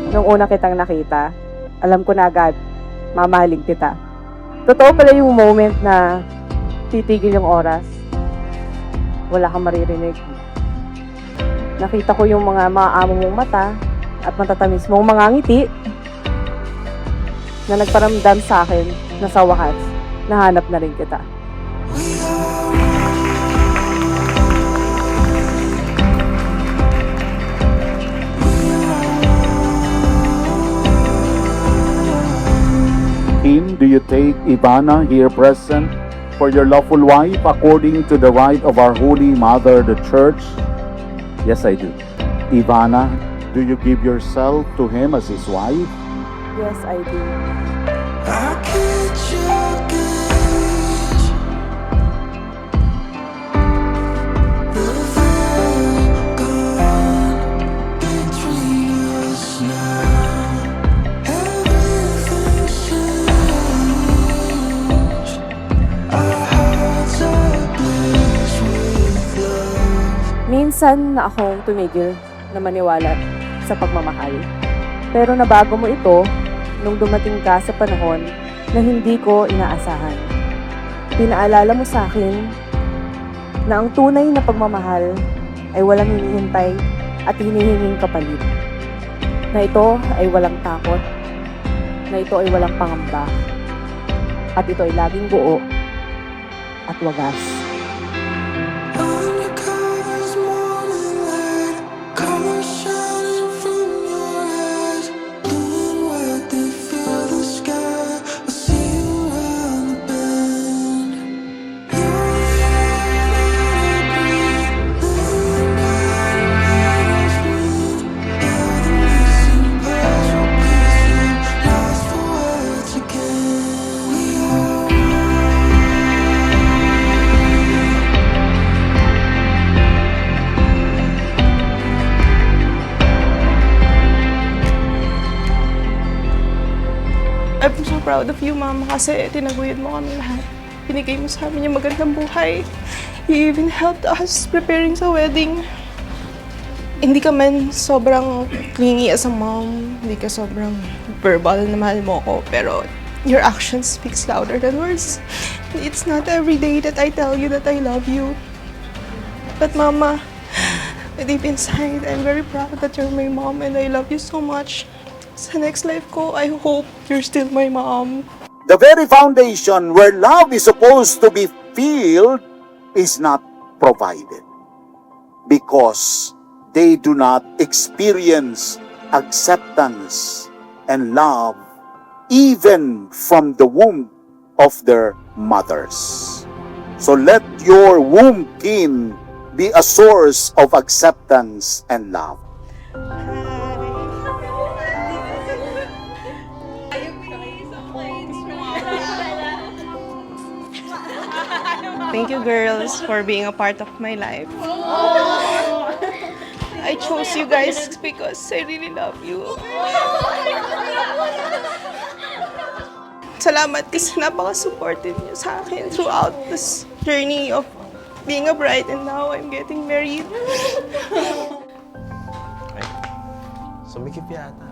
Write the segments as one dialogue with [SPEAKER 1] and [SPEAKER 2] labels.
[SPEAKER 1] Nung una kitang nakita, alam ko na agad, mamahalin kita. Totoo pala yung moment na titigil yung oras. Wala kang maririnig. Nakita ko yung mga maaamo mong mata at matatamis mong mga ngiti na nagparamdam sa akin na sa wakas, nahanap na rin kita.
[SPEAKER 2] Do you take Ivana here present for your lawful wife according to the right of our Holy Mother, the Church? Yes, I do. Ivana, do you give yourself to him as his wife?
[SPEAKER 1] Yes, I do.
[SPEAKER 3] I catch your gaze, the veil gone between us now. Everything's changed. Our hearts are ablaze with love.
[SPEAKER 1] Minsan na akong tumigil na maniwala sa pagmamahal. Pero nabago mo ito nung dumating ka sa panahon na hindi ko inaasahan. Pinaalala mo sa akin na ang tunay na pagmamahal ay walang hinihintay at hinihinging kapalit. Na ito ay walang takot, na ito ay walang pangamba, at ito ay laging buo at wagas.
[SPEAKER 3] Undercover's morning light, colors shining from your eyes, blue and white they fill the sky. I see you around the bend. You're the air that I breathe, living nightmares bleed. You're the missing puzzle piece, lost for words again. We are
[SPEAKER 4] I'm so proud of you, Mama, kasi tinaguyod mo kami lahat. Binigay mo sa amin yung magandang buhay. You even helped us preparing sa wedding. Hindi ka man sobrang clingy as a mom. Hindi ka sobrang verbal na mahal mo ko. Pero your action speaks louder than words. It's not every day that I tell you that I love you. But Mama, deep inside, I'm very proud that you're my mom and I love you so much. Sa next life ko, I hope you're still my mom.
[SPEAKER 2] The very foundation where love is supposed to be filled is not provided because they do not experience acceptance and love even from the womb of their mothers. So let your womb kin be a source of acceptance and love.
[SPEAKER 4] Thank you, girls, for being a part of my life. I chose you guys because I really love you. Salamat kasi napaka-supportive niyo sa akin throughout this journey of being a bride and now I'm getting married.
[SPEAKER 5] Ay, sumikip yata.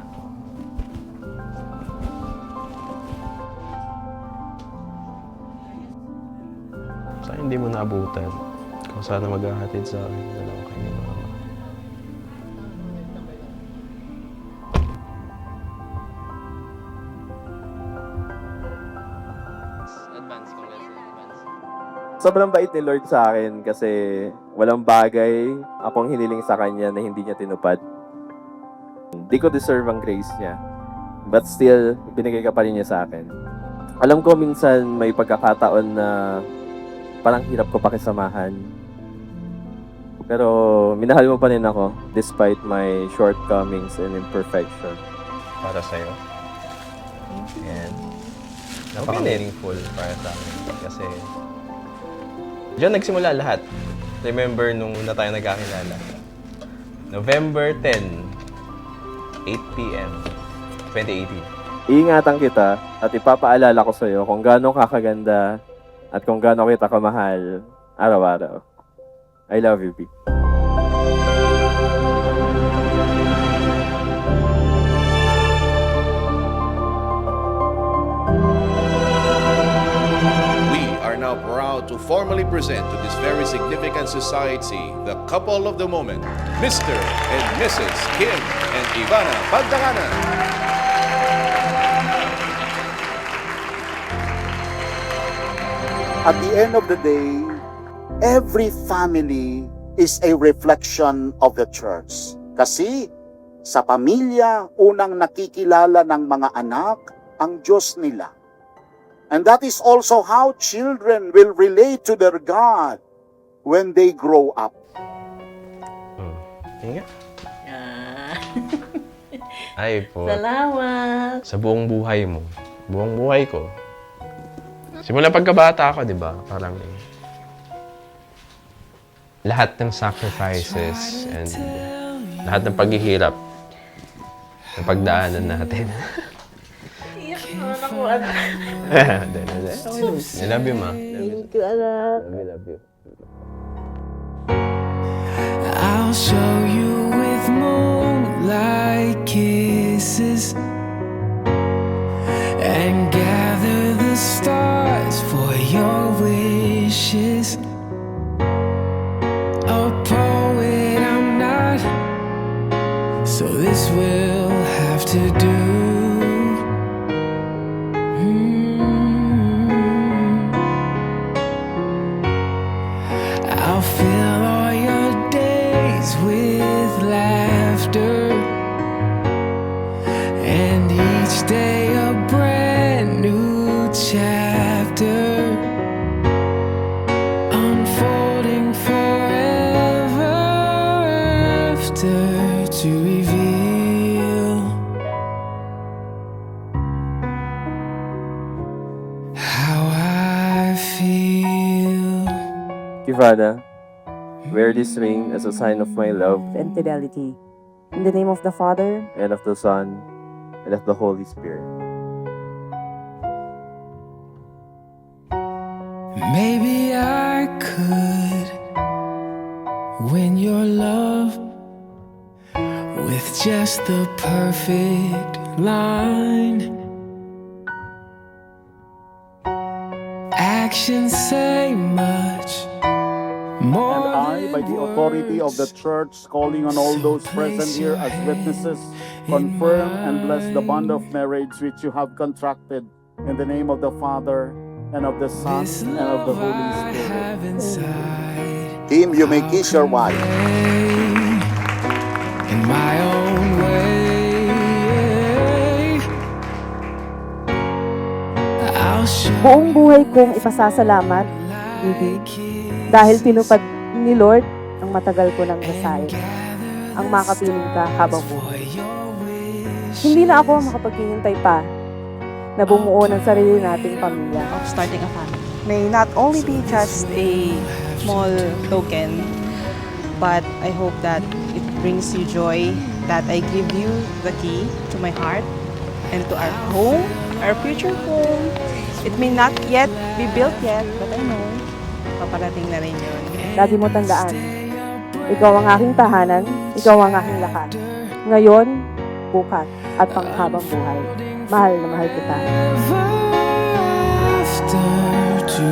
[SPEAKER 5] Sana hindi mo naabutan. Kung sana maghahatid sa akin, dalawa kayo ni Mama.
[SPEAKER 6] Sobrang bait ni Lord sa akin kasi walang bagay akong hiniling sa Kanya na hindi niya tinupad. Hindi ko deserve ang grace niya. But still, binigay ka pa rin niya sa akin. Alam ko minsan may pagkakataon na parang hirap ko pakisamahan. Pero minahal mo pa rin ako despite my shortcomings and imperfection.
[SPEAKER 5] Para sa'yo. And napaka-meaningful para sa amin. Kasi diyan nagsimula lahat. Remember nung una tayo nagkakilala. November 10, 8 p.m. 2018.
[SPEAKER 6] Iingatan kita at ipapaalala ko sa'yo kung gaano kakaganda at kung gaano kita kamahal araw-araw. I love you, B.
[SPEAKER 7] now to formally present to this very significant society the couple of the moment, Mr. and Mrs. Kim and Ivana Pagdakanan.
[SPEAKER 2] At the end of the day, every family is a reflection of the church. Kasi sa pamilya, unang nakikilala ng mga anak ang Diyos nila. And that is also how children will relate to their God when they grow up.
[SPEAKER 5] Inga.
[SPEAKER 8] Ah,
[SPEAKER 5] Ay po.
[SPEAKER 8] salamat.
[SPEAKER 5] Sa buong buhay mo. Buong buhay ko. Simula pagkabata ako, di ba? Parang lahat ng sacrifices and lahat ng paghihirap na pagdaanan natin.
[SPEAKER 8] Iyak naman ako, anak.
[SPEAKER 5] I love you, ma.
[SPEAKER 8] Thank you, anak.
[SPEAKER 5] Love you.
[SPEAKER 3] I'll show you with moonlight kisses and gather the stars for your wishes. A poet I'm not, so this will have to do. I'll fill all your days with laughter, and each day a brand new chapter, unfolding forever after to reveal how I feel.
[SPEAKER 6] Ivana, wear this ring as a sign of my love
[SPEAKER 1] And fidelity. In the name of the Father,
[SPEAKER 6] and of the Son and of the Holy Spirit.
[SPEAKER 3] Maybe I could win your love with just the perfect line. Actions say much more
[SPEAKER 2] And I, by the
[SPEAKER 3] than
[SPEAKER 2] authority of the
[SPEAKER 3] words.
[SPEAKER 2] church, calling on all those present here as witnesses, confirm and bless the bond of marriage which you have contracted in the name of the Father and of the Son
[SPEAKER 3] This
[SPEAKER 2] and of the
[SPEAKER 3] love
[SPEAKER 2] Holy
[SPEAKER 3] I
[SPEAKER 2] Spirit.
[SPEAKER 3] have inside,
[SPEAKER 2] Kim, you may kiss your wife.
[SPEAKER 3] in my own way. I'll show
[SPEAKER 1] buong buhay kong ipasasalamat, Bibi, dahil tinupad ni Lord ang matagal ko ng dasal, ang makapiling ka habang buhay. Hindi na ako makapaghihintay pa na bumuo ng sarili nating pamilya.
[SPEAKER 4] Of starting a family may not only be just a small token, but I hope that it brings you joy, that I give you the key to my heart and to our home, our future home. It may not yet be built yet, but I know paparating na rin yun.
[SPEAKER 1] Lagi mo tandaan, ikaw ang aking tahanan, ikaw ang aking lakas. Ngayon, bukas, at panghabang buhay. Mahal na mahal kita.
[SPEAKER 3] ever after to